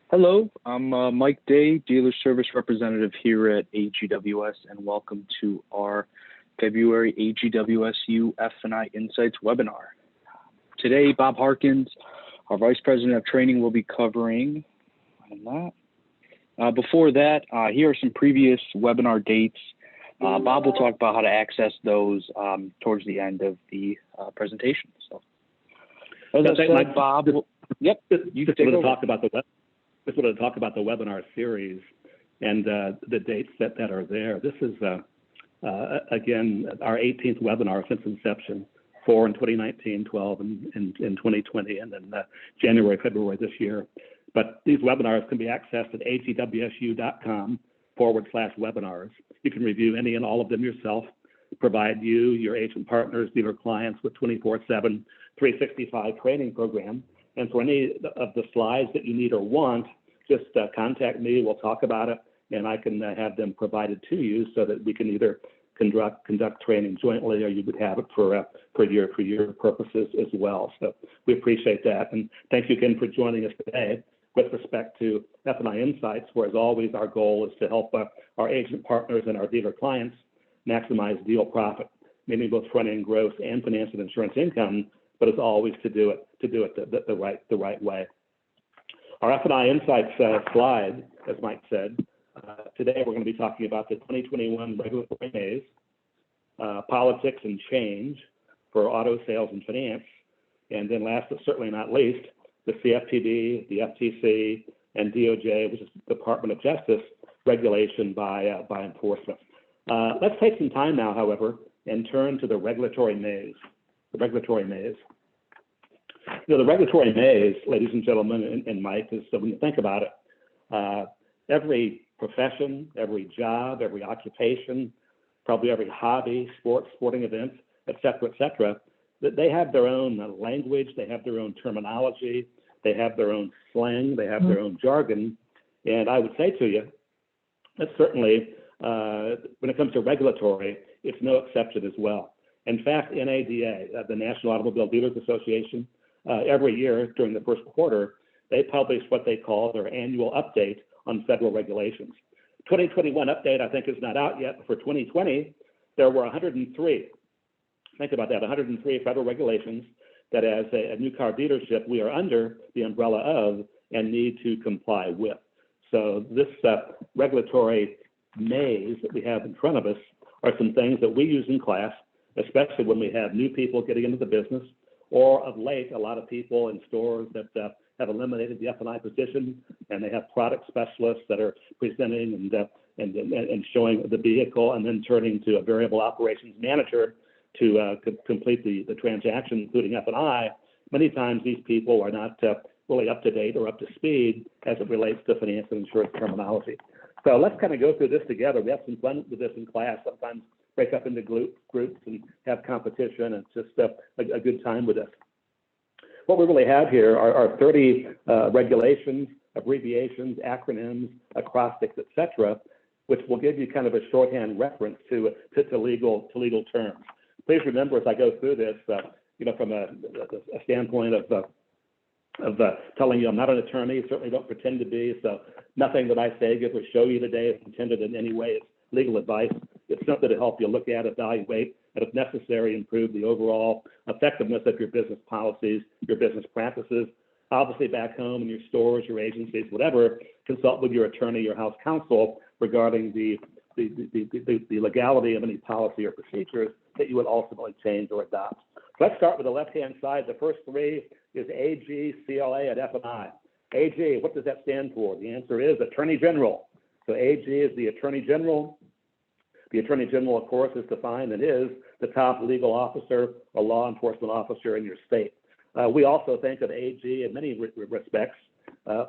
Hello, I'm Mike Day, Dealer Service Representative here at AGWS, and welcome to our February AGWSU F&I Insights webinar. Today, Bob Harkins, our Vice President of Training, will be covering that. Before that, here are some previous webinar dates. Bob will talk about how to access those towards the end of the presentation. So, as I said, Bob, yep, you can take over. Just wanted to talk about the webinar series and the dates that are there. This is, again, our 18th webinar since inception, 4 in 2019, 12 in 2020, and then January, February this year. But these webinars can be accessed at agwsu.com/webinars. You can review any and all of them yourself, provide you, your agent partners, dealer clients with 24/7, 365 training program. And for any of the slides that you need or want, just contact me. We'll talk about it, and I can have them provided to you so that we can either conduct training jointly, or you would have it for your purposes as well. So we appreciate that, and thank you again for joining us today with respect to F&I Insights, where as always our goal is to help our agent partners and our dealer clients maximize deal profit, meaning both front-end gross and financial insurance income, but as always to do it the right way. Our F&I Insights slide, as Mike said, today we're going to be talking about the 2021 regulatory maze, politics and change for auto sales and finance, and then last but certainly not least, the CFPB, the FTC, and DOJ, which is the Department of Justice, regulation by enforcement. Let's take some time now, however, and turn to the regulatory maze. The regulatory maze. The regulatory maze, ladies and gentlemen, and Mike, is so when you think about it, every profession, every job, every occupation, probably every hobby, sporting event, et cetera, that they have their own language, they have their own terminology, they have their own slang, they have their own jargon. And I would say to you that certainly when it comes to regulatory, it's no exception as well. In fact, NADA, the National Automobile Dealers Association, every year during the first quarter, they publish what they call their annual update on federal regulations. 2021 update, I think, is not out yet. For 2020, there were 103. Think about that, 103 federal regulations that as a new car dealership, we are under the umbrella of and need to comply with. So this regulatory maze that we have in front of us are some things that we use in class, especially when we have new people getting into the business, or of late, a lot of people in stores that have eliminated the F&I position, and they have product specialists that are presenting and showing the vehicle, and then turning to a variable operations manager to complete the transaction, including F&I. Many times these people are not really up to date or up to speed as it relates to finance and insurance terminology. So let's kind of go through this together. We have some fun with this in class. Sometimes break up into groups and have competition, and it's just a good time with us. What we really have here are 30 regulations, abbreviations, acronyms, acrostics, et cetera, which will give you kind of a shorthand reference to legal terms. Please remember as I go through this, from a standpoint of telling you I'm not an attorney, certainly don't pretend to be, so nothing that I say, give or show you today is intended in any way as legal advice. It's something to help you look at, evaluate, and if necessary, improve the overall effectiveness of your business policies, your business practices. Obviously back home in your stores, your agencies, whatever, consult with your attorney, your house counsel regarding the legality of any policy or procedures that you would ultimately change or adopt. Let's start with the left-hand side. The first three is AG, CLA, and F&I. AG, what does that stand for? The answer is Attorney General. So AG is the Attorney General. The Attorney General, of course, is defined and is the top legal officer or law enforcement officer in your state. We also think of AG in many respects.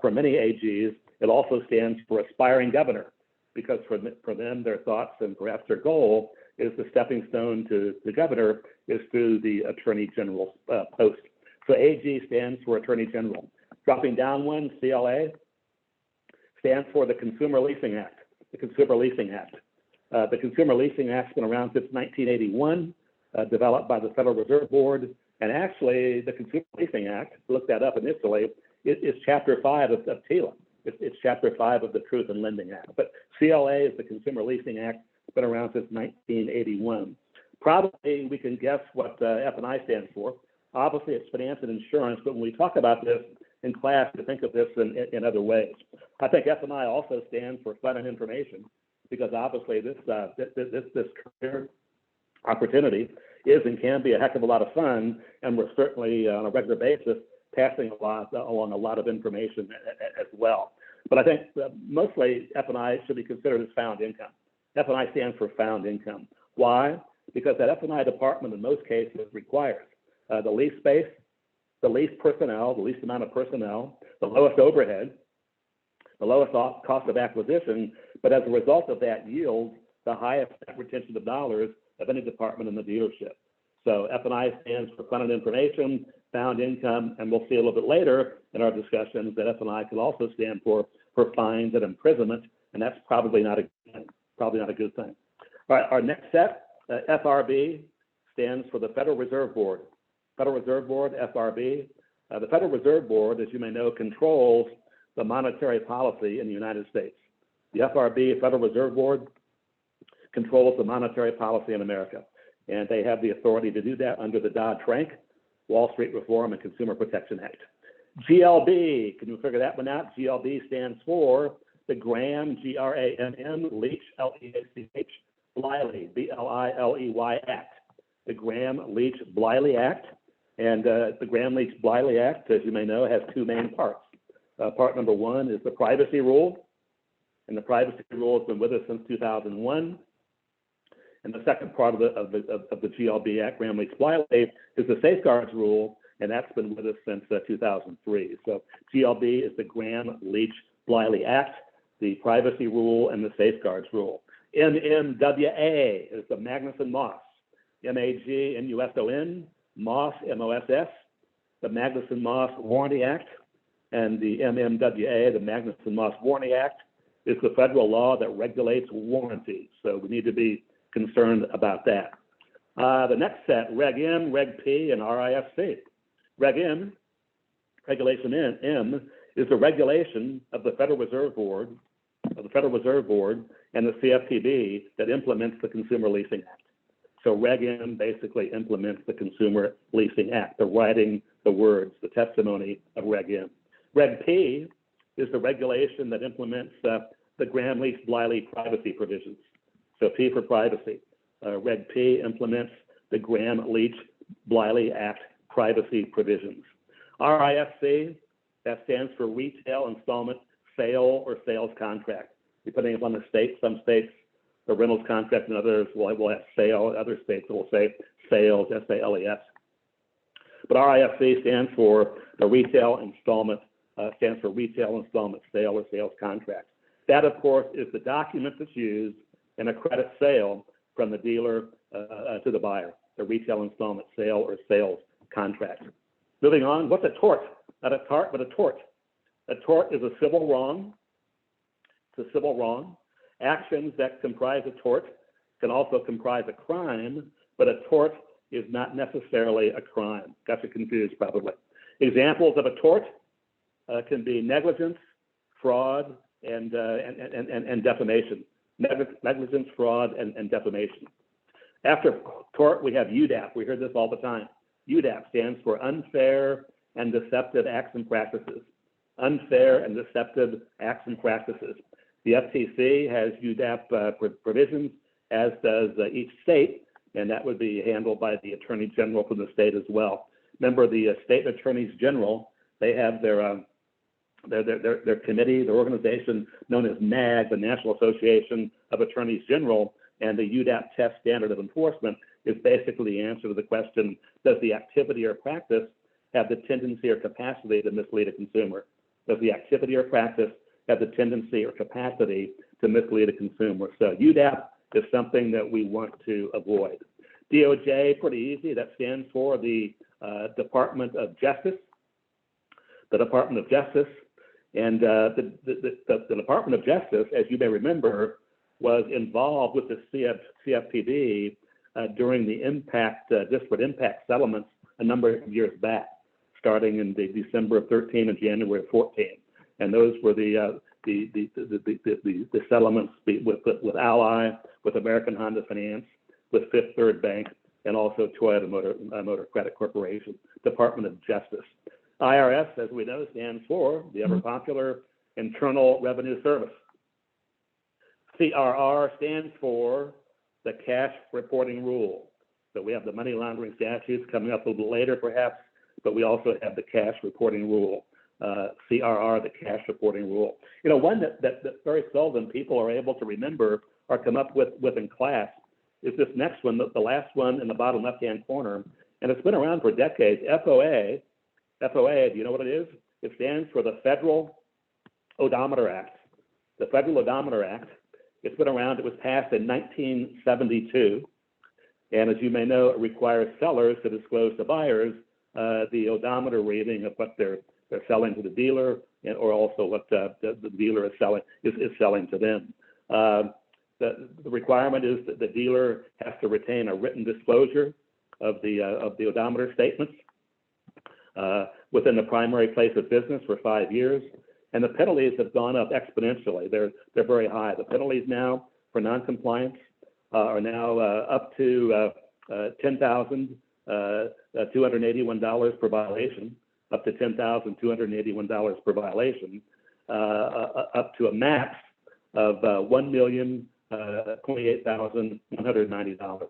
For many AGs, it also stands for aspiring governor, because for them, their thoughts and perhaps their goal is the stepping stone to the governor is through the Attorney General post. So AG stands for Attorney General. Dropping down one, CLA stands for the Consumer Leasing Act. The Consumer Leasing Act. The Consumer Leasing Act's been around since 1981, developed by the Federal Reserve Board. And actually, the Consumer Leasing Act, look that up initially, is Chapter 5 of TILA. It's Chapter 5 of the Truth in Lending Act. But CLA is the Consumer Leasing Act. It's been around since 1981. Probably we can guess what F&I stands for. Obviously, it's finance and insurance, but when we talk about this in class, we think of this in other ways. I think F&I also stands for fun and information, because obviously this career opportunity is and can be a heck of a lot of fun, and we're certainly on a regular basis passing along a lot of information as well. But I think mostly F&I should be considered as found income. F&I stands for found income. Why? Because that F&I department in most cases requires the least space, the least personnel, the least amount of personnel, the lowest overhead, the lowest cost of acquisition, but as a result of that yields the highest retention of dollars of any department in the dealership. So F&I stands for fun and information, found income, and we'll see a little bit later in our discussions that F&I could also stand for fines and imprisonment, and that's probably not a good thing. All right, our next set, FRB, stands for the Federal Reserve Board. Federal Reserve Board, FRB. The Federal Reserve Board, as you may know, controls the monetary policy in the United States. The FRB, Federal Reserve Board, controls the monetary policy in America, and they have the authority to do that under the Dodd-Frank, Wall Street Reform and Consumer Protection Act. GLB, can you figure that one out? GLB stands for the Graham, Gramm, Leach, Leach, Bliley, Bliley Act. The Graham-Leach-Bliley Act. And the Graham-Leach-Bliley Act, as you may know, has two main parts. Part number one is the privacy rule, and the privacy rule has been with us since 2001. And the second part of the GLB Act, Graham-Leach-Bliley, is the safeguards rule, and that's been with us since 2003. So GLB is the Graham-Leach-Bliley Act, the privacy rule, and the safeguards rule. MMWA is the Magnuson-Moss, MAGNUSON, Moss, MOSS, the Magnuson-Moss Warranty Act, and the MMWA, the Magnuson-Moss Warranty Act, is the federal law that regulates warranties. So we need to be concerned about that. The next set, Reg M, Reg P, and RIFC. Reg M, Regulation M, is the regulation of the Federal Reserve Board, and the CFPB that implements the Consumer Leasing Act. So Reg M basically implements the Consumer Leasing Act, the writing, the words, the testimony of Reg M. Reg P is the regulation that implements the Graham-Leach-Bliley privacy provisions. So P for privacy. Reg P implements the Graham-Leach-Bliley Act privacy provisions. RIFC, that stands for Retail Installment Sale or Sales Contract. Depending upon the state, some states, the rentals contract, and others will have sale. Other states will say sales, S-A-L-E-S. But RIFC stands for the Retail Installment Sale or Sales Contract. That, of course, is the document that's used in a credit sale from the dealer to the buyer, the Retail Installment Sale or Sales Contract. Moving on, what's a tort? Not a tart, but a tort. A tort is a civil wrong. It's a civil wrong. Actions that comprise a tort can also comprise a crime, but a tort is not necessarily a crime. Got you confused, probably. Examples of a tort can be negligence, fraud, and defamation. Negligence, fraud, and defamation. After tort, we have UDAP. We hear this all the time. UDAP stands for Unfair and Deceptive Acts and Practices. Unfair and Deceptive Acts and Practices. The FTC has UDAP provisions, as does each state, and that would be handled by the Attorney General from the state as well. Remember, the state attorneys general, they have their committee, their organization known as NAG, the National Association of Attorneys General, and the UDAP test standard of enforcement is basically the answer to the question, does the activity or practice have the tendency or capacity to mislead a consumer? Does the activity or practice have the tendency or capacity to mislead a consumer? So UDAP is something that we want to avoid. DOJ, pretty easy. That stands for the Department of Justice. The Department of Justice. And the Department of Justice, as you may remember, was involved with the CFPB during the disparate impact settlements a number of years back, starting in December of 13 and January of 14. and those were the settlements with Ally, with American Honda Finance, with Fifth Third Bank, and also Toyota Motor Credit Corporation, Department of Justice. IRS, as we know, stands for the ever popular Internal Revenue Service. CRR stands for the Cash Reporting Rule. So we have the money laundering statutes coming up a little bit later, perhaps, but we also have the Cash Reporting Rule. CRR, the Cash Reporting Rule. You know, one that very seldom people are able to remember or come up with in class is this next one, the last one in the bottom left-hand corner, and it's been around for decades. FOA, do you know what it is? It stands for the Federal Odometer Act. The Federal Odometer Act, it's been around, it was passed in 1972, and as you may know, it requires sellers to disclose to buyers the odometer reading of what they're selling to the dealer, or also what the dealer is selling to them. The requirement is that the dealer has to retain a written disclosure of the odometer statements within the primary place of business for 5 years, and the penalties have gone up exponentially. They're very high. The penalties now for noncompliance are now up to $10,281 per violation, up to $10,281 per violation, up to a max of $1,028,190.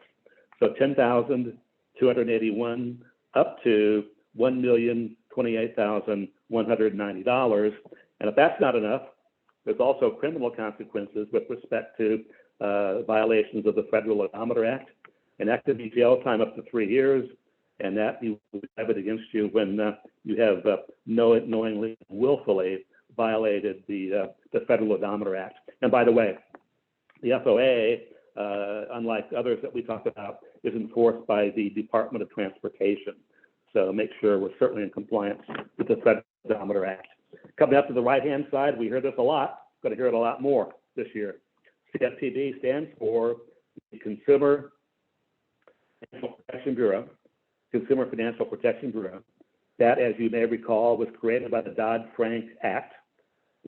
So $10,281 up to $1,028,190. And if that's not enough, there's also criminal consequences with respect to violations of the Federal Odometer Act, and that could be jail time up to 3 years, and that you have it against you when you have knowingly, willfully violated the Federal Odometer Act. And by the way, the FOA, unlike others that we talked about, is enforced by the Department of Transportation. So make sure we're certainly in compliance with the Federal Odometer Act. Coming up to the right-hand side, we hear this a lot. Going to hear it a lot more this year. CFPB stands for the Consumer Financial Protection Bureau. Consumer Financial Protection Bureau. That, as you may recall, was created by the Dodd-Frank Act.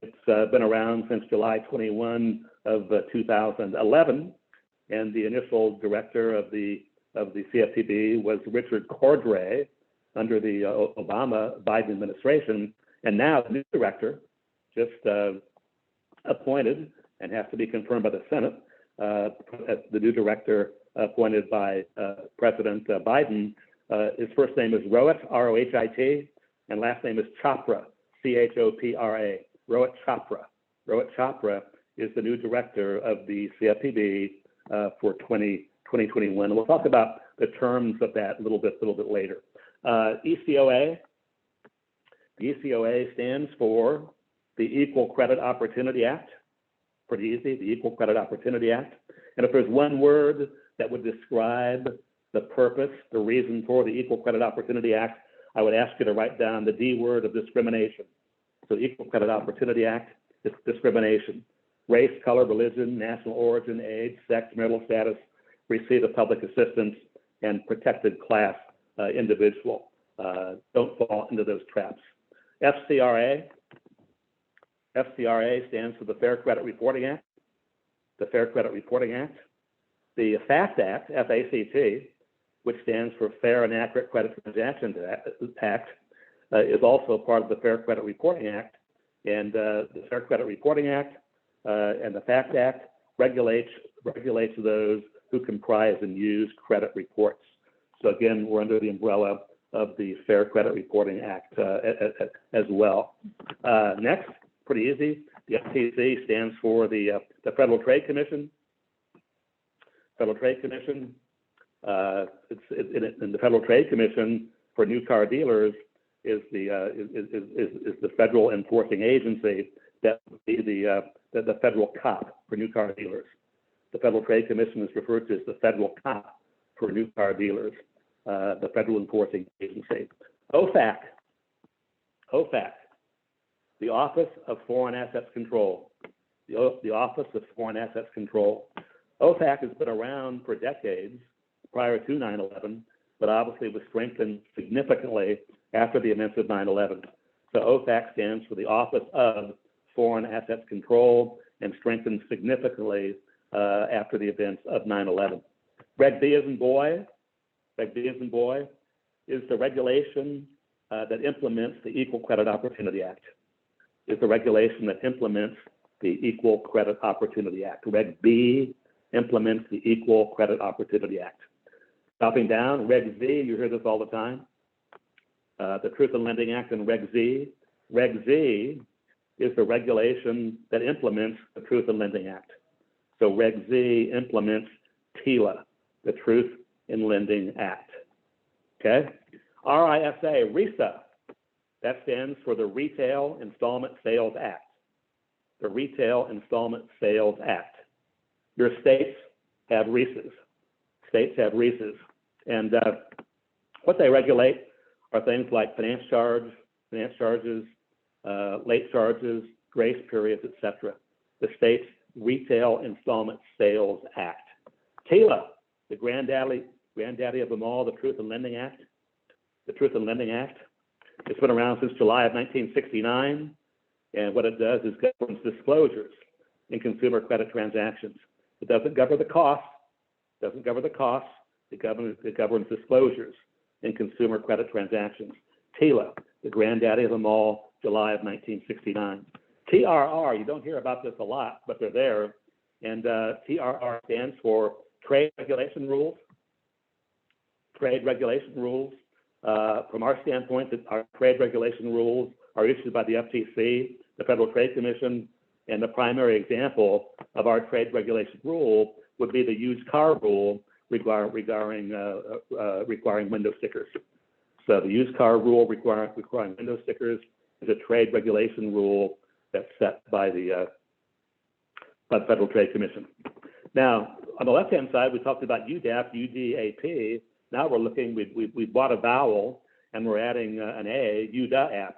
It's been around since July 21 of 2011, and the initial director of the CFPB was Richard Cordray under the Obama-Biden administration, and now the new director, just appointed and has to be confirmed by the Senate, the new director appointed by President Biden. His first name is Rohit, R-O-H-I-T, and last name is Chopra, C-H-O-P-R-A, Rohit Chopra. Rohit Chopra is the new director of the CFPB for 2021. We'll talk about the terms of that a little bit later. ECOA. The ECOA stands for the Equal Credit Opportunity Act. Pretty easy, the Equal Credit Opportunity Act. And if there's one word that would describe the purpose, the reason for the Equal Credit Opportunity Act, I would ask you to write down the D word of discrimination. So the Equal Credit Opportunity Act is discrimination. Race, color, religion, national origin, age, sex, marital status, receipt of public assistance, and protected class individual. Don't fall into those traps. FCRA. FCRA stands for the Fair Credit Reporting Act. The Fair Credit Reporting Act. The FACT Act, F-A-C-T, which stands for Fair and Accurate Credit Transactions Act, is also part of the Fair Credit Reporting Act. And the Fair Credit Reporting Act and the FACT Act regulates those who comprise and use credit reports. So again, we're under the umbrella of the Fair Credit Reporting Act as well. Next, pretty easy. The FTC stands for the Federal Trade Commission. Federal Trade Commission. In the Federal Trade Commission for new car dealers is the federal enforcing agency that would be the federal cop for new car dealers. The Federal Trade Commission is referred to as the federal cop for new car dealers, the federal enforcing agency. OFAC, the Office of Foreign Assets Control. The Office of Foreign Assets Control. OFAC has been around for decades prior to 9/11, but obviously was strengthened significantly after the events of 9/11. So OFAC stands for the Office of Foreign Assets Control and strengthened significantly after the events of 9/11. Reg B as in boy, Reg B as in boy, is the regulation that implements the Equal Credit Opportunity Act. Is the regulation that implements the Equal Credit Opportunity Act. Reg B implements the Equal Credit Opportunity Act. Dropping down, Reg Z, you hear this all the time. The Truth in Lending Act and Reg Z. Reg Z is the regulation that implements the Truth in Lending Act. So Reg Z implements TILA, the Truth in Lending Act. Okay? RISA, that stands for the Retail Installment Sales Act. The Retail Installment Sales Act. Your states have RISAs. States have RISAs. And what they regulate are things like finance charges, late charges, grace periods, etc. The state's Retail Installment Sales Act. TILA, the granddaddy of them all, the Truth in Lending Act. The Truth in Lending Act. It's been around since July of 1969, and what it does is governs disclosures in consumer credit transactions. It doesn't govern the costs. It governs disclosures in consumer credit transactions. TILA, the granddaddy of them all, July of 1969. TRR, you don't hear about this a lot, but they're there. And TRR stands for Trade Regulation Rules. Trade Regulation Rules. From our standpoint, our trade regulation rules are issued by the FTC, the Federal Trade Commission, and the primary example of our trade regulation rule would be the used car rule requiring window stickers. So the used car rule requiring window stickers is a trade regulation rule that's set by the Federal Trade Commission. Now, on the left-hand side, we talked about UDAP, UDAP. Now we're looking, we bought a vowel, and we're adding an A, UDAP.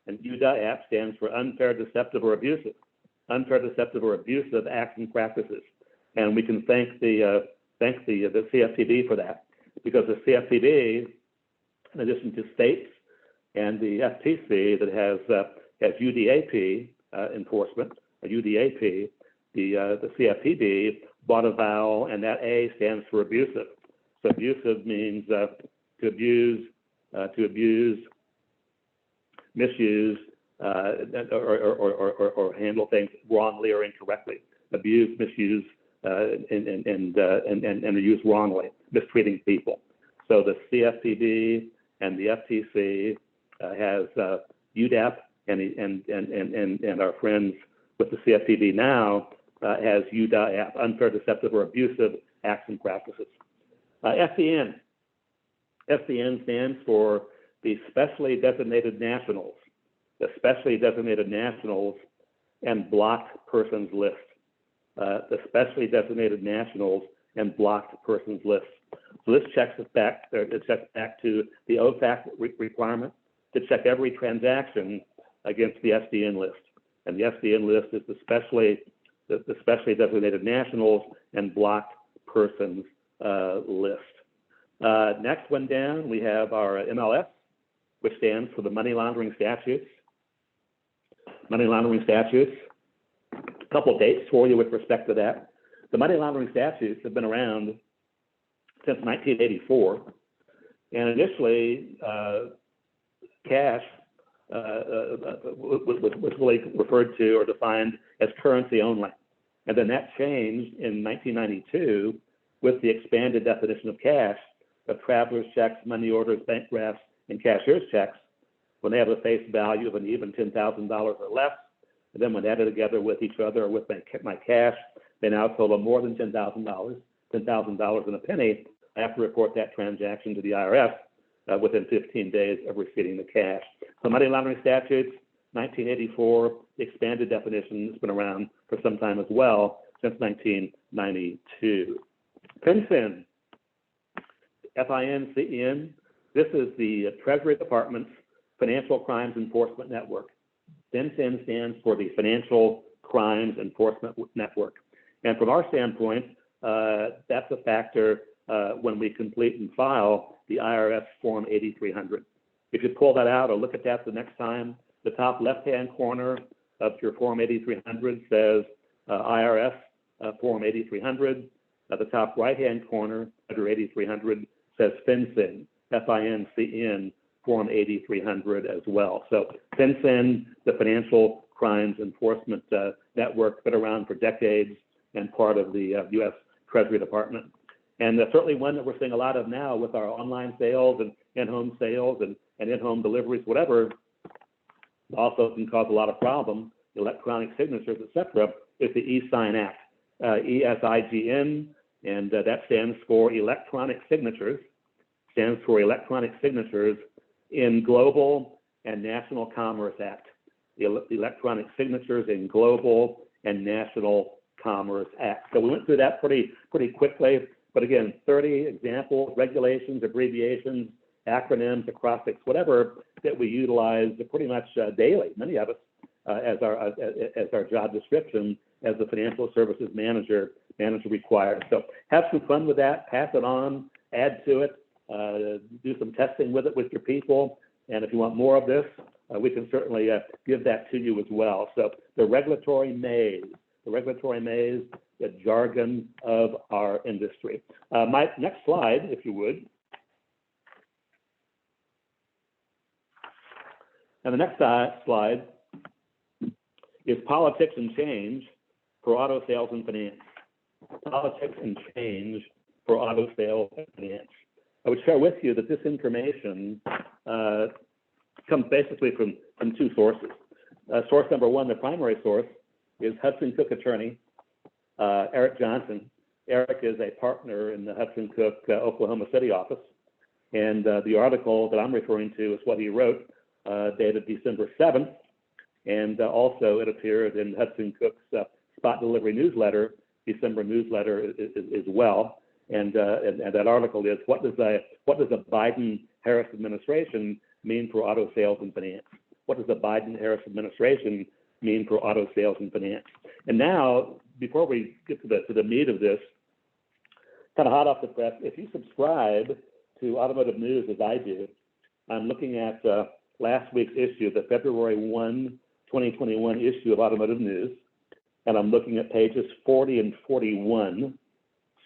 And UDAP stands for unfair, deceptive, or abusive. Unfair, deceptive, or abusive acts and practices. And we can thank the CFPB for that, because the CFPB, in addition to states and the FTC that has UDAP enforcement, UDAP, the CFPB bought a vowel, and that A stands for abusive. So abusive means to abuse, misuse, or handle things wrongly or incorrectly. Abuse, misuse, and use wrongly, mistreating people. So the CFPB and the FTC has UDAP, and our friends with the CFPB now has UDAP, unfair, deceptive, or abusive acts and practices. FDN stands for the Specially Designated Nationals, the Specially Designated Nationals and Blocked Persons List. The Specially Designated Nationals and Blocked Persons List. So this checks back to the OFAC requirement to check every transaction against the SDN list. And the SDN list is the Specially Designated Nationals and Blocked Persons list. Next one down, we have our MLS, which stands for the Money Laundering Statutes. Money Laundering Statutes. A couple of dates for you with respect to that. The Money Laundering Statutes have been around since 1984, and initially cash was really referred to or defined as currency only. And then that changed in 1992 with the expanded definition of cash of traveler's checks, money orders, bank drafts, and cashier's checks when they have a face value of an even $10,000 or less. And then when added together with each other or with my cash, they now total more than $10,000, $10,000 and a penny. I have to report that transaction to the IRS within 15 days of receiving the cash. So money laundering statutes, 1984, the expanded definition has been around for some time as well, since 1992. FinCEN, FINCEN, this is the Treasury Department's Financial Crimes Enforcement Network. FinCEN stands for the Financial Crimes Enforcement Network. And from our standpoint, that's a factor when we complete and file the IRS Form 8300. If you pull that out or look at that the next time The top left-hand corner of your Form 8300 says IRS Form 8300. At the top right-hand corner under 8300 says FinCEN, F-I-N-C-N, Form 8300 as well. So FinCEN, the Financial Crimes Enforcement Network, been around for decades and part of the U.S. Treasury Department. And certainly one that we're seeing a lot of now with our online sales and in-home sales and in-home deliveries, whatever, also can cause a lot of problems, electronic signatures, et cetera, is the e-Sign Act, ESIGN, and that stands for Electronic Signatures, stands for Electronic Signatures in Global and National Commerce Act, the Electronic Signatures in Global and National Commerce Act. So we went through that pretty quickly, but again, 30 examples, regulations, abbreviations, acronyms, acrostics, whatever that we utilize pretty much daily, many of us, as our job description as the financial services manager required. So have some fun with that, pass it on, add to it, do some testing with it with your people, and if you want more of this, we can certainly give that to you as well. So the regulatory maze, the jargon of our industry. My next slide, if you would. And the next slide is politics and change for auto sales and finance. Politics and change for auto sales and finance. I would share with you that this information comes basically from two sources. Source number one, the primary source, is Hudson Cook attorney Eric Johnson. Eric is a partner in the Hudson Cook Oklahoma City office, and the article that I'm referring to is what he wrote, dated December 7th, and also it appeared in Hudson Cook's Spot Delivery newsletter, December newsletter as well. And that article is what does the Biden-Harris administration mean for auto sales and finance? What does the Biden-Harris administration mean for auto sales and finance? And now, before we get to the meat of this, kind of hot off the press, if you subscribe to Automotive News as I do, I'm looking at last week's issue, the February 1, 2021 issue of Automotive News, and I'm looking at pages 40 and 41,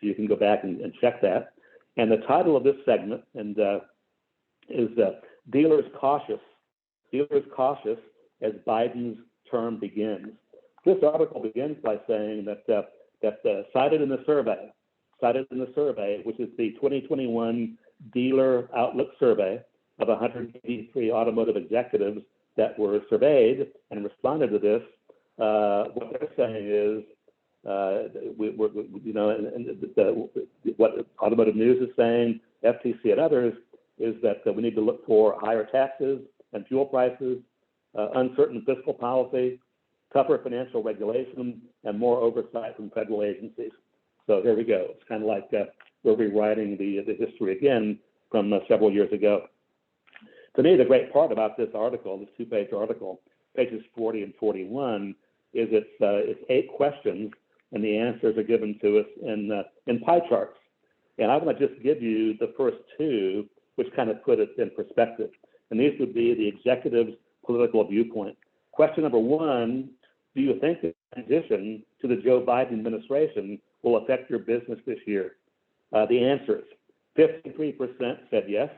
so you can go back and check that. And the title of this segment is Dealers Cautious as Biden's term begins. This article begins by saying that cited in the survey, which is the 2021 Dealer Outlook Survey of 183 automotive executives that were surveyed and responded to this, what they're saying is, what Automotive News is saying, FTC and others, is that we need to look for higher taxes and fuel prices, uncertain fiscal policy, tougher financial regulation, and more oversight from federal agencies. So here we go. It's kind of like we're rewriting the history again from several years ago. To me, the great part about this article, this two-page article, pages 40 and 41, is it's 8 questions, and the answers are given to us in pie charts. And I want to just give you the first 2, which kind of put it in perspective. And these would be the executive's political viewpoint. Question number 1, do you think the transition to the Joe Biden administration will affect your business this year? The answers, 53% said yes,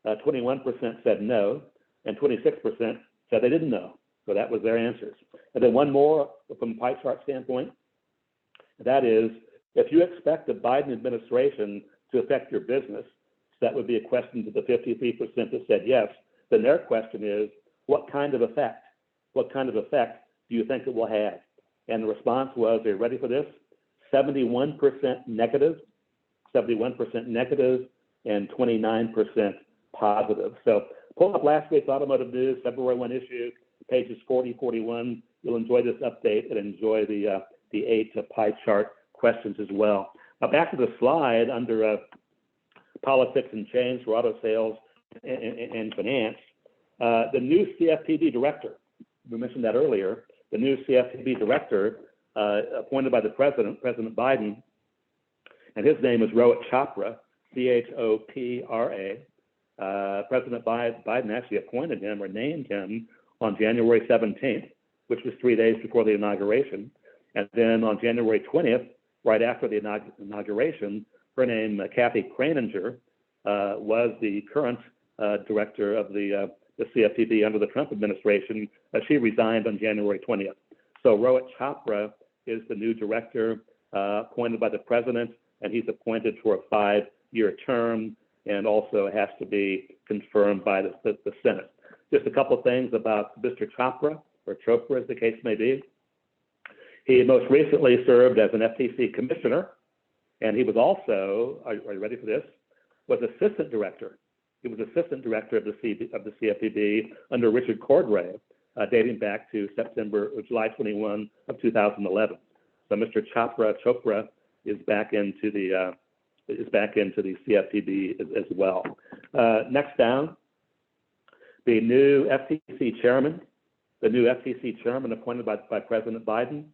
21% said no, and 26% said they didn't know. So that was their answers. And then one more from a pie chart standpoint, that is, if you expect the Biden administration to affect your business, so that would be a question to the 53% that said yes, then their question is, what kind of effect? What kind of effect do you think it will have? And the response was, are you ready for this? 71% negative, and 29% positive. So pull up last week's Automotive News, February 1 issue, pages 40, 41. You'll enjoy this update and enjoy the 8 pie chart questions as well. Now back to the slide under politics and change for auto sales and finance. The new CFPB director, we mentioned that earlier, the new CFPB director appointed by the President Biden, and his name is Rohit Chopra, C-H-O-P-R-A. President Biden actually appointed him or named him on January 17th, which was 3 days before the inauguration. And then on January 20th, right after the inauguration, her name, Kathy Kraninger, was the current director of the CFPB under the Trump administration. She resigned on January 20th. So Rohit Chopra is the new director appointed by the president, and he's appointed for a 5-year term, and also has to be confirmed by the Senate. Just a couple of things about Mr. Chopra, or Chopra as the case may be. He most recently served as an FTC commissioner, and he was also, are you ready for this, was assistant director. He was assistant director of the CFPB under Richard Cordray, dating back to July 21 of 2011. So Mr. Chopra is back into the CFPB as well. Next down, the new FTC chairman appointed by President Biden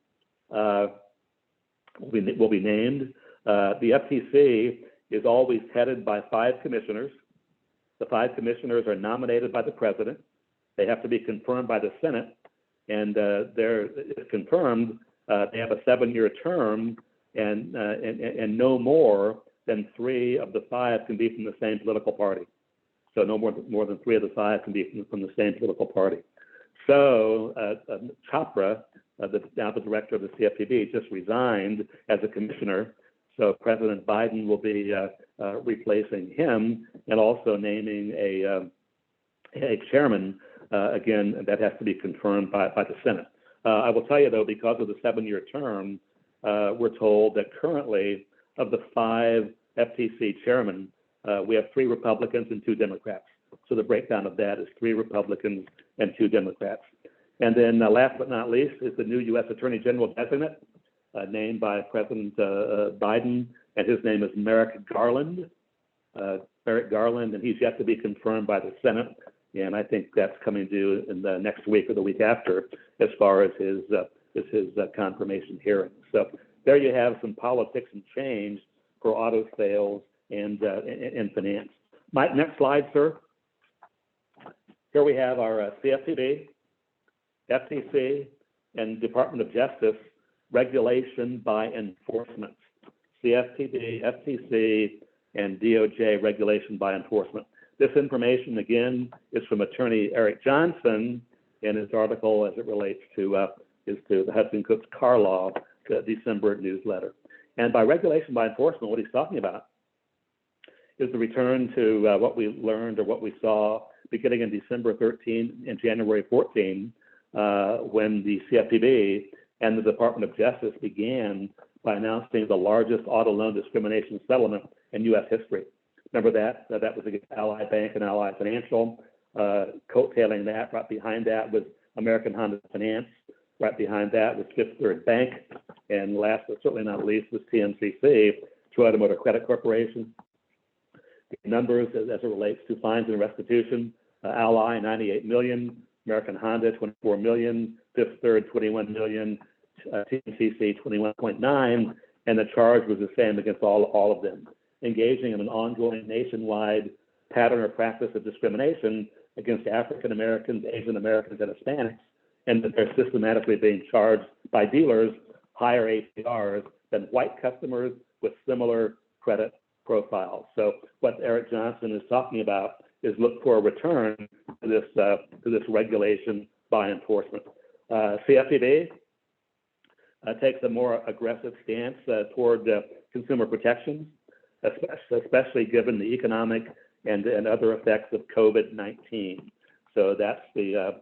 will be named. The FTC is always headed by 5 commissioners. The 5 commissioners are nominated by the president. They have to be confirmed by the Senate, and if confirmed, they have a 7-year term, and no more than 3 of the 5 can be from the same political party. So no more than 3 of the 5 can be from the same political party. So Chopra, now the director of the CFPB, just resigned as a commissioner. So President Biden will be replacing him, and also naming a chairman. Again, that has to be confirmed by the Senate. I will tell you, though, because of the 7-year term, we're told that currently, of the 5 FTC chairmen, we have 3 Republicans and 2 Democrats. So the breakdown of that is 3 Republicans and 2 Democrats. And then last but not least is the new U.S. Attorney General designate, named by President Biden, and his name is Merrick Garland. And he's yet to be confirmed by the Senate. And I think that's coming due in the next week or the week after, as far as his confirmation hearing. So there you have some politics and change for auto sales and finance. Mike, next slide, sir. Here we have our CFPB, FTC, and Department of Justice regulation by enforcement. CFPB, FTC, and DOJ regulation by enforcement. This information, again, is from attorney Eric Johnson in his article as it relates to the Hudson Cook's car law, the December newsletter. And by regulation by enforcement, what he's talking about is the return to what we learned or what we saw beginning in December 13 and January 14, when the CFPB and the Department of Justice began by announcing the largest auto loan discrimination settlement in U.S. history. Remember that? That was against Ally Bank and Ally Financial. Coattailing that, right behind that was American Honda Finance. Right behind that was Fifth Third Bank. And last but certainly not least was TMCC, Toyota Motor Credit Corporation. The numbers as it relates to fines and restitution, Ally, 98 million, American Honda, 24 million, Fifth Third, 21 million, TMCC, 21.9, and the charge was the same against all of them, engaging in an ongoing nationwide pattern or practice of discrimination against African Americans, Asian Americans, and Hispanics, and that they're systematically being charged by dealers higher APRs than white customers with similar credit profiles. So what Eric Johnson is talking about is look for a return to this regulation by enforcement. CFPB takes a more aggressive stance toward consumer protections, especially given the economic and other effects of COVID-19. So that's the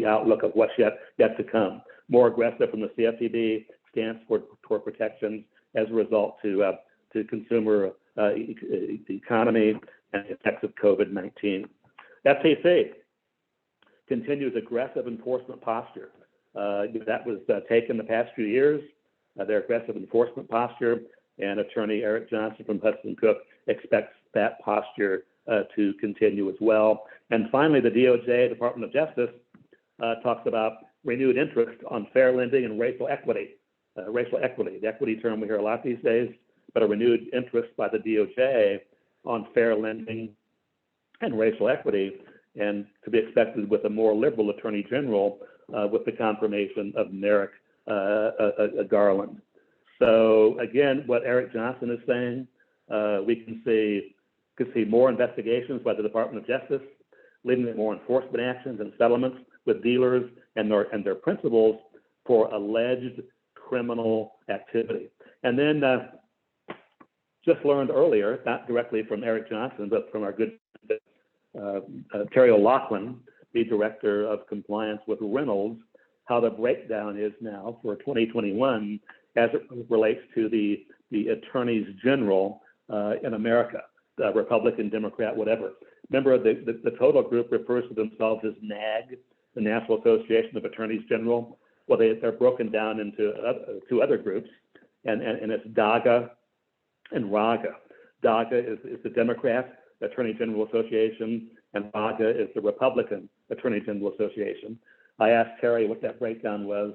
outlook of what's yet to come. More aggressive from the CFPB stance toward protections as a result to consumer economy and the effects of COVID-19. FTC continues aggressive enforcement posture. That was taken the past few years, their aggressive enforcement posture, and attorney Eric Johnson from Hudson Cook expects that posture to continue as well. And finally, the DOJ, Department of Justice, talks about renewed interest on fair lending and racial equity. The equity term we hear a lot these days, but a renewed interest by the DOJ on fair lending and racial equity and to be expected with a more liberal Attorney General with the confirmation of Merrick Garland. So again, what Eric Johnson is saying, we can see more investigations by the Department of Justice, leading to more enforcement actions and settlements with dealers and their principals for alleged criminal activity. And then just learned earlier, not directly from Eric Johnson, but from our good Terry O'Loughlin, the Director of Compliance with Reynolds, how the breakdown is now for 2021 as it relates to the attorneys general in America, Republican, Democrat, whatever. Remember, the total group refers to themselves as NAG, the National Association of Attorneys General. Well, they're broken down into two other groups, and it's DAGA and RAGA. DAGA is the Democrat Attorney General Association, and RAGA is the Republican Attorney General Association. I asked Terry what that breakdown was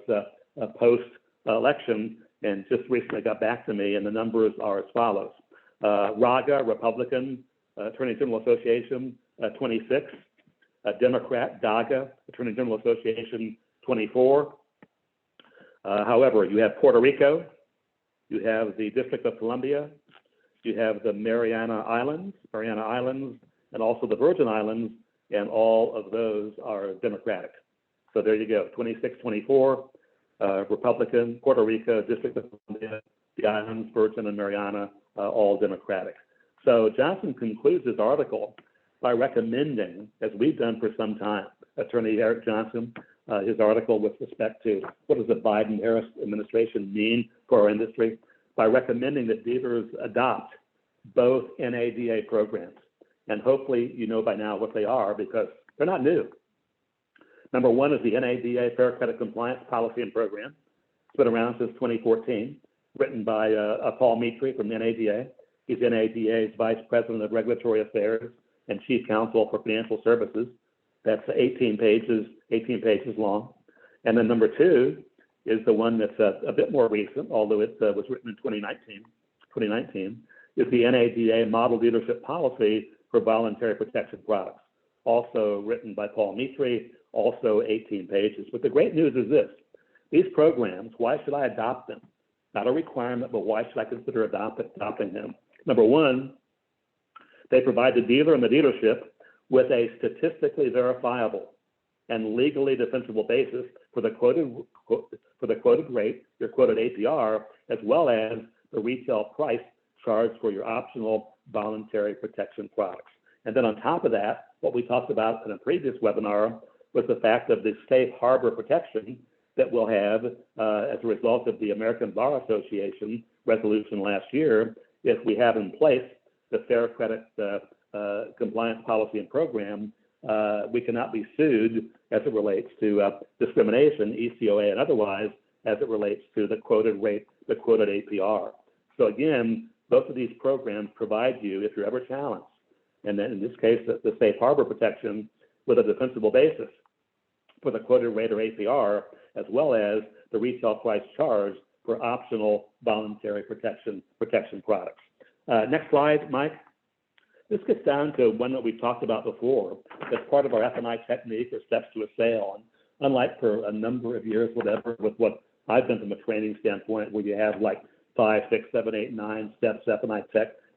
post-election, and just recently got back to me, and the numbers are as follows. RAGA, Republican Attorney General Association, 26. Democrat, DAGA, Attorney General Association, 24. However, you have Puerto Rico, you have the District of Columbia, you have the Mariana Islands, and also the Virgin Islands, and all of those are Democratic. So there you go, 26, 24, Republican, Puerto Rico, District of Columbia, the Islands, Virgin and Mariana, all Democratic. So Johnson concludes his article by recommending, as we've done for some time, Attorney Eric Johnson, his article with respect to what does the Biden-Harris administration mean for our industry, by recommending that dealers adopt both NADA programs. And hopefully you know by now what they are, because they're not new. Number one is the NADA Fair Credit Compliance Policy and Program. It's been around since 2014, written by Paul Mitri from NADA. He's NADA's Vice President of Regulatory Affairs and Chief Counsel for Financial Services. That's 18 pages long. And then number two is the one that's a bit more recent, although it was written in 2019, is the NADA Model Dealership Policy for Voluntary Protection Products, also written by Paul Mitri, also 18 pages. But the great news is this: these programs, why should I adopt them? Not a requirement, but why should I consider adopting them? Number one, they provide the dealer and the dealership with a statistically verifiable and legally defensible basis for the quoted rate, your quoted APR, as well as the retail price charged for your optional voluntary protection products. And then on top of that, what we talked about in a previous webinar was the fact of the safe harbor protection that we'll have as a result of the American Bar Association resolution last year, if we have in place the Fair Credit Compliance Policy and Program. We cannot be sued as it relates to discrimination, ECOA and otherwise, as it relates to the quoted rate, the quoted APR. So again, both of these programs provide you, if you're ever challenged, and then in this case, the safe harbor protection with a defensible basis for the quoted rate or APR, as well as the retail price charged for optional voluntary protection products. Next slide, Mike. This gets down to one that we've talked about before as part of our F&I technique or steps to a sale. And unlike for a number of years, whatever, with what I've done from a training standpoint, where you have like 5, 6, 7, 8, 9 steps, F&I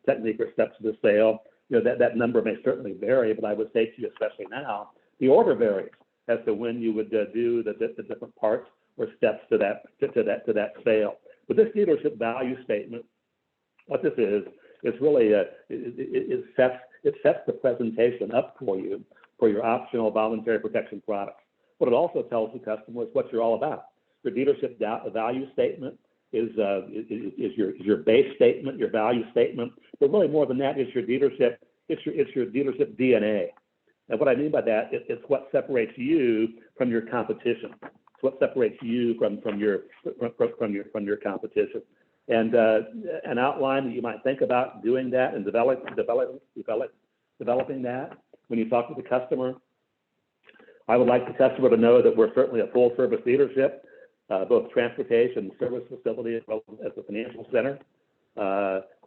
technique or steps to the sale, you know, that number may certainly vary, but I would say to you, especially now, the order varies as to when you would do the different parts or steps to that sale. But this dealership value statement, what this is really it sets the presentation up for you for your optional voluntary protection products. What it also tells the customer is what you're all about. Your dealership value statement is your base statement, your value statement, but really more than that is your dealership. It's your dealership DNA. And what I mean by that, it's what separates you from your competition. It's what separates you from your competition. And an outline that you might think about doing that and developing that when you talk to the customer. I would like the customer to know that we're certainly a full service dealership, both transportation and service facility as well as a financial center.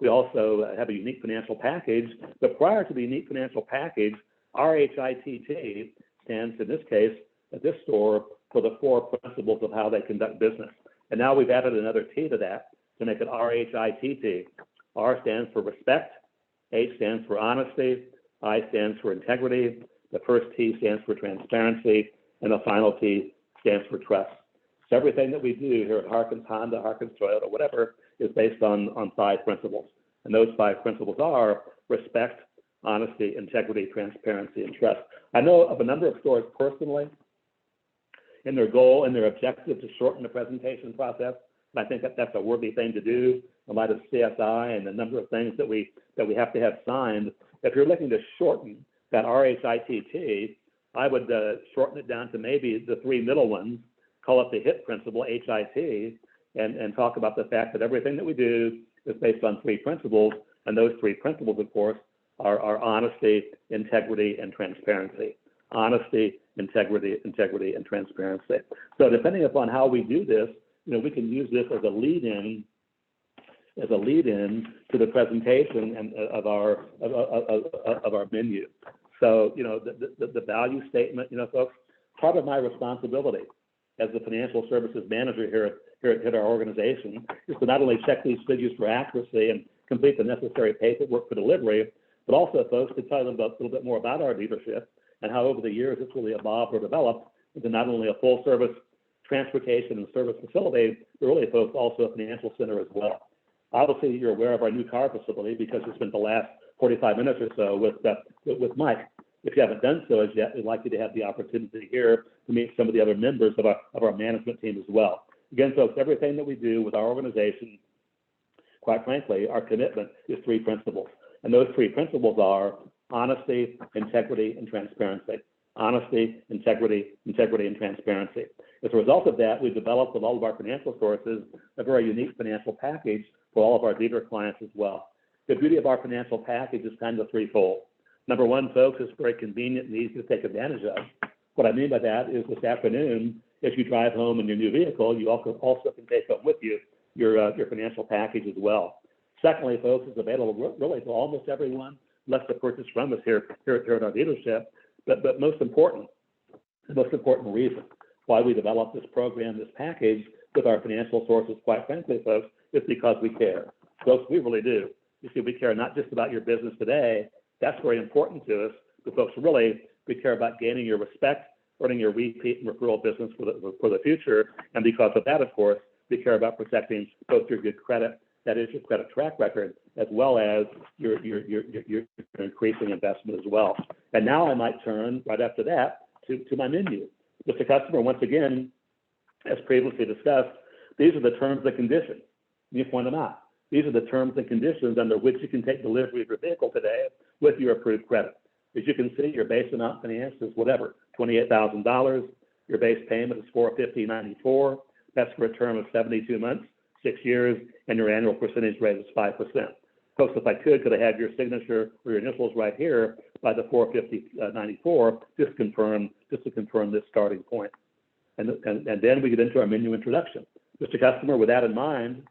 We also have a unique financial package, but prior to the unique financial package, RHITT stands, in this case, at this store, for the 4 principles of how they conduct business. And now we've added another T to that to make it RHITT. R stands for respect, H stands for honesty, I stands for integrity, the first T stands for transparency, and the final T stands for trust. So everything that we do here at Harkins Honda, Harkins Toyota, whatever, is based on 5 principles. And those 5 principles are respect, honesty, integrity, transparency, and trust. I know of a number of stores personally in their goal and their objective to shorten the presentation process. And I think that's a worthy thing to do in light of CSI and the number of things that we have to have signed. If you're looking to shorten that RHITT, I would shorten it down to maybe the 3 middle ones, call it the HIT principle, HIT, and talk about the fact that everything that we do is based on 3 principles, and those 3 principles, of course, are honesty, integrity, and transparency. Honesty, integrity, and transparency. So depending upon how we do this, we can use this as a lead-in to the presentation and of our menu. So the value statement, folks, part of my responsibility as the financial services manager here at our organization is to not only check these figures for accuracy and complete the necessary paperwork for delivery, but also, folks, to tell them a little bit more about our leadership and how over the years it's really evolved or developed into not only a full service transportation and service facility, but really, folks, also a financial center as well. Obviously, you're aware of our new car facility because we spent the last 45 minutes or so with Mike. If you haven't done so as yet, we'd like you to have the opportunity here to meet some of the other members of our management team as well. Again, folks, everything that we do with our organization, quite frankly, our commitment is 3 principles. And those 3 principles are honesty, integrity, and transparency. Honesty, integrity, and transparency. As a result of that, we've developed with all of our financial sources a very unique financial package for all of our dealer clients as well. The beauty of our financial package is kind of threefold. Number one, folks, it's very convenient and easy to take advantage of. What I mean by that is this afternoon, if you drive home in your new vehicle, you also can take home with you your financial package as well. Secondly, folks, it's available really to almost everyone, less to purchase from us here at our dealership. But most important, the most important reason why we developed this program, this package with our financial sources, quite frankly, folks, is because we care. Folks, we really do. You see, we care not just about your business today. That's very important to us. But folks, really, we care about gaining your respect, earning your repeat and referral business for the future. And because of that, of course, we care about protecting both your good credit, that is your credit track record, as well as your increasing investment as well. And now I might turn right after that to my menu. Mr. Customer, once again, as previously discussed, these are the terms and conditions. You point them out. These are the terms and conditions under which you can take delivery of your vehicle today with your approved credit. As you can see, your base amount financed is whatever, $28,000. Your base payment is $450.94. That's for a term of 72 months, 6 years, and your annual percentage rate is 5%. Folks, if I could I have your signature or your initials right here by the $450.94 just to confirm this starting point. And then we get into our menu introduction. Mr. Customer, with that in mind,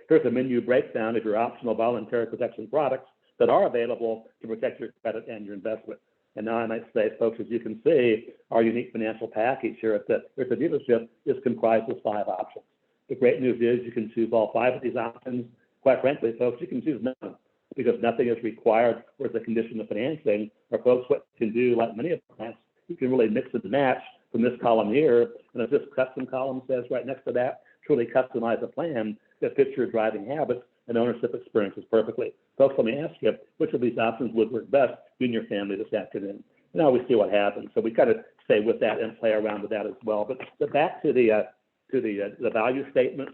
here's a menu breakdown of your optional voluntary protection products that are available to protect your credit and your investment. And now I might say, folks, as you can see, our unique financial package here at the dealership is comprised of 5 options. The great news is you can choose all 5 of these options. Quite frankly, folks, you can choose none because nothing is required or is a condition of financing. Or folks, what you can do, like many of the plans, you can really mix and match from this column here. And as this custom column says right next to that, truly customize a plan that fits your driving habits and ownership experiences perfectly. Folks, let me ask you, which of these options would work best you and your family this afternoon? And now we see what happens. So we kind of stay with that and play around with that as well. But back to the value statement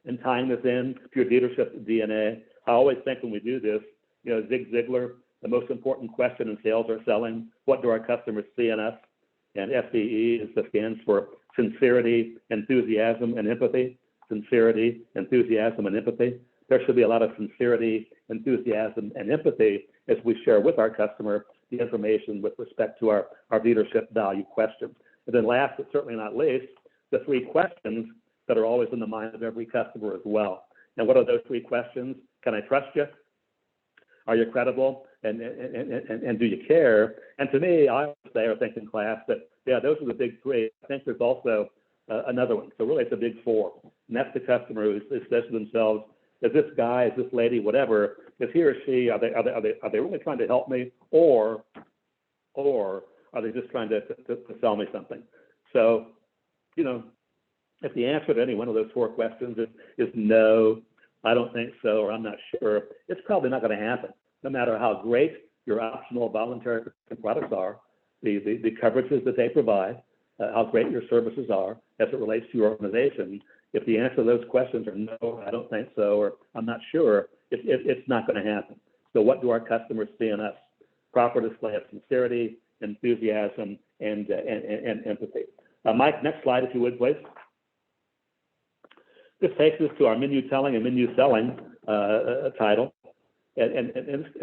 and tying this in to your dealership DNA. I always think when we do this, Zig Ziglar, the most important question in sales or selling, what do our customers see in us? And SEE stands for sincerity, enthusiasm, and empathy. Sincerity, enthusiasm, and empathy. There should be a lot of sincerity, enthusiasm, and empathy as we share with our customer the information with respect to our dealership value question. And then last but certainly not least, the 3 questions that are always in the mind of every customer as well. And what are those 3 questions? Can I trust you? Are you credible? And do you care? And to me, I always say, or think in class, that, yeah, those are the big three. I think there's also another one. So really, it's a big four. And that's the customer who says to themselves, is this guy, is this lady, whatever, is he or she, are they really trying to help me? Or are they just trying to sell me something? So, you know, if the answer to any one of those four questions is no, I don't think so, or I'm not sure, it's probably not going to happen. No matter how great your optional voluntary products are, the coverages that they provide, how great your services are as it relates to your organization, if the answer to those questions are no, I don't think so, or I'm not sure, it's not going to happen. So what do our customers see in us? Proper display of sincerity, enthusiasm, and empathy. Mike, next slide, if you would, please. This takes us to our menu telling and menu selling title. And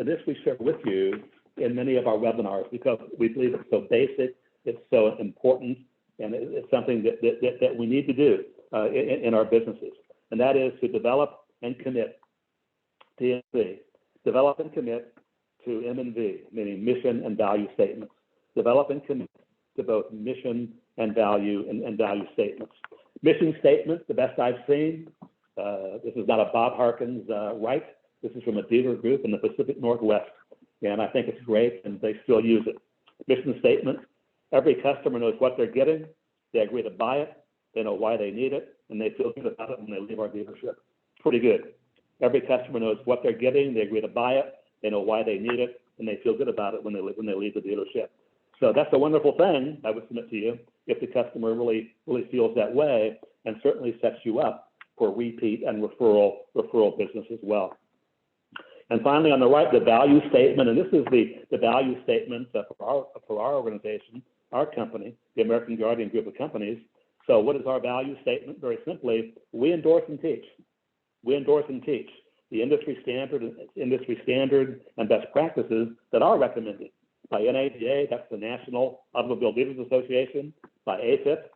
this we share with you in many of our webinars because we believe it's so basic, it's so important, and it's something that we need to do in our businesses. And that is to develop and commit to M&V. Develop and commit to M&V, meaning mission and value statements. Develop and commit to both mission and value statements. Mission statement, the best I've seen. This is not a Bob Harkins right. This is from a dealer group in the Pacific Northwest, and I think it's great, and they still use it. Mission statement, every customer knows what they're getting, they agree to buy it, they know why they need it, and they feel good about it when they leave our dealership. Pretty good. Every customer knows what they're getting, they agree to buy it, they know why they need it, and they feel good about it when they leave the dealership. So that's a wonderful thing, I would submit to you, if the customer really feels that way, and certainly sets you up for repeat and referral business as well. And finally, on the right, the value statement, and this is the value statement for our organization, our company, the American Guardian Group of Companies. So what is our value statement? Very simply, we endorse and teach. We endorse and teach the industry standard and best practices that are recommended by NADA, that's the National Automobile Dealers Association, by AFIP.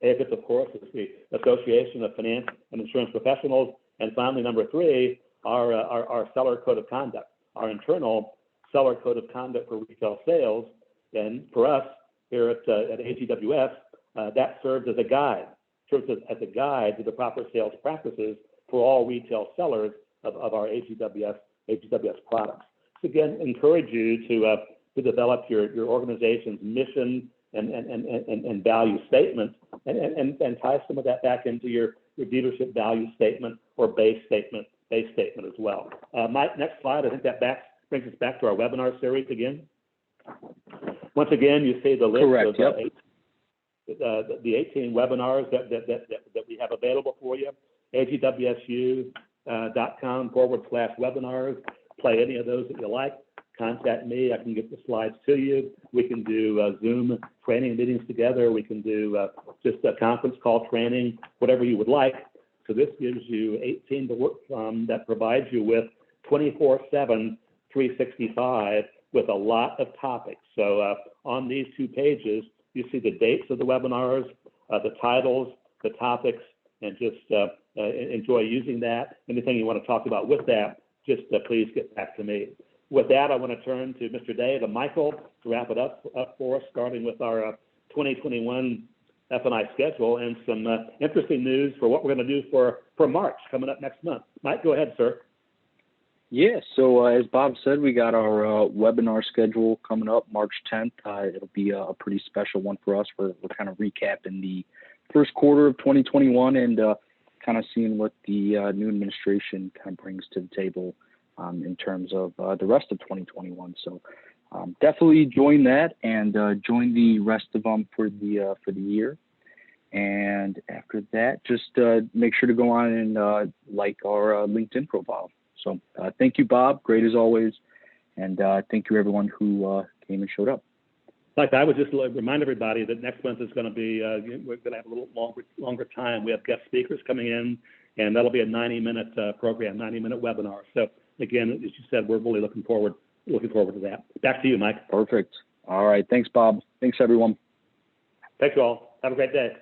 AFIP, of course, is the Association of Finance and Insurance Professionals. And finally, number three, our seller code of conduct, our internal seller code of conduct for retail sales. And for us here at AGWS, that serves as a guide, to the proper sales practices for all retail sellers of our AGWS products. So again, encourage you to develop your organization's mission and value statement and tie some of that back into your dealership value statement or base statement as well. Mike, next slide. I think that brings us back to our webinar series again. Once again, you see the list Correct, of the 18 webinars that we have available for you. agwsu.com/webinars. Play any of those that you like. Contact me. I can get the slides to you. We can do Zoom training meetings together. We can do just a conference call training, whatever you would like. So this gives you 18 to work from that provides you with 24/7, 365 with a lot of topics. So on these 2 pages, you see the dates of the webinars, the titles, the topics, and just enjoy using that. Anything you want to talk about with that, just please get back to me. With that, I want to turn to Mr. Day, to Michael, to wrap it up for us, starting with our 2021 F&I schedule and some interesting news for what we're going to do for March coming up next month. Mike, go ahead, sir. Yeah, so as Bob said, we got our webinar schedule coming up March 10th. It'll be a pretty special one for us. We're kind of recapping the first quarter of 2021 and kind of seeing what the new administration kind of brings to the table in terms of the rest of 2021. So definitely join that and join the rest of them for the year. And after that, just make sure to go on and like our LinkedIn profile. So thank you, Bob. Great as always. And thank you, everyone who came and showed up. Like I would just remind everybody that next month is going to be, we're going to have a little longer time. We have guest speakers coming in, and that'll be a 90-minute program, 90-minute webinar. So again, as you said, we're really looking forward to that. Back to you, Mike. Perfect. All right. Thanks, Bob. Thanks, everyone. Thanks, you all. Have a great day.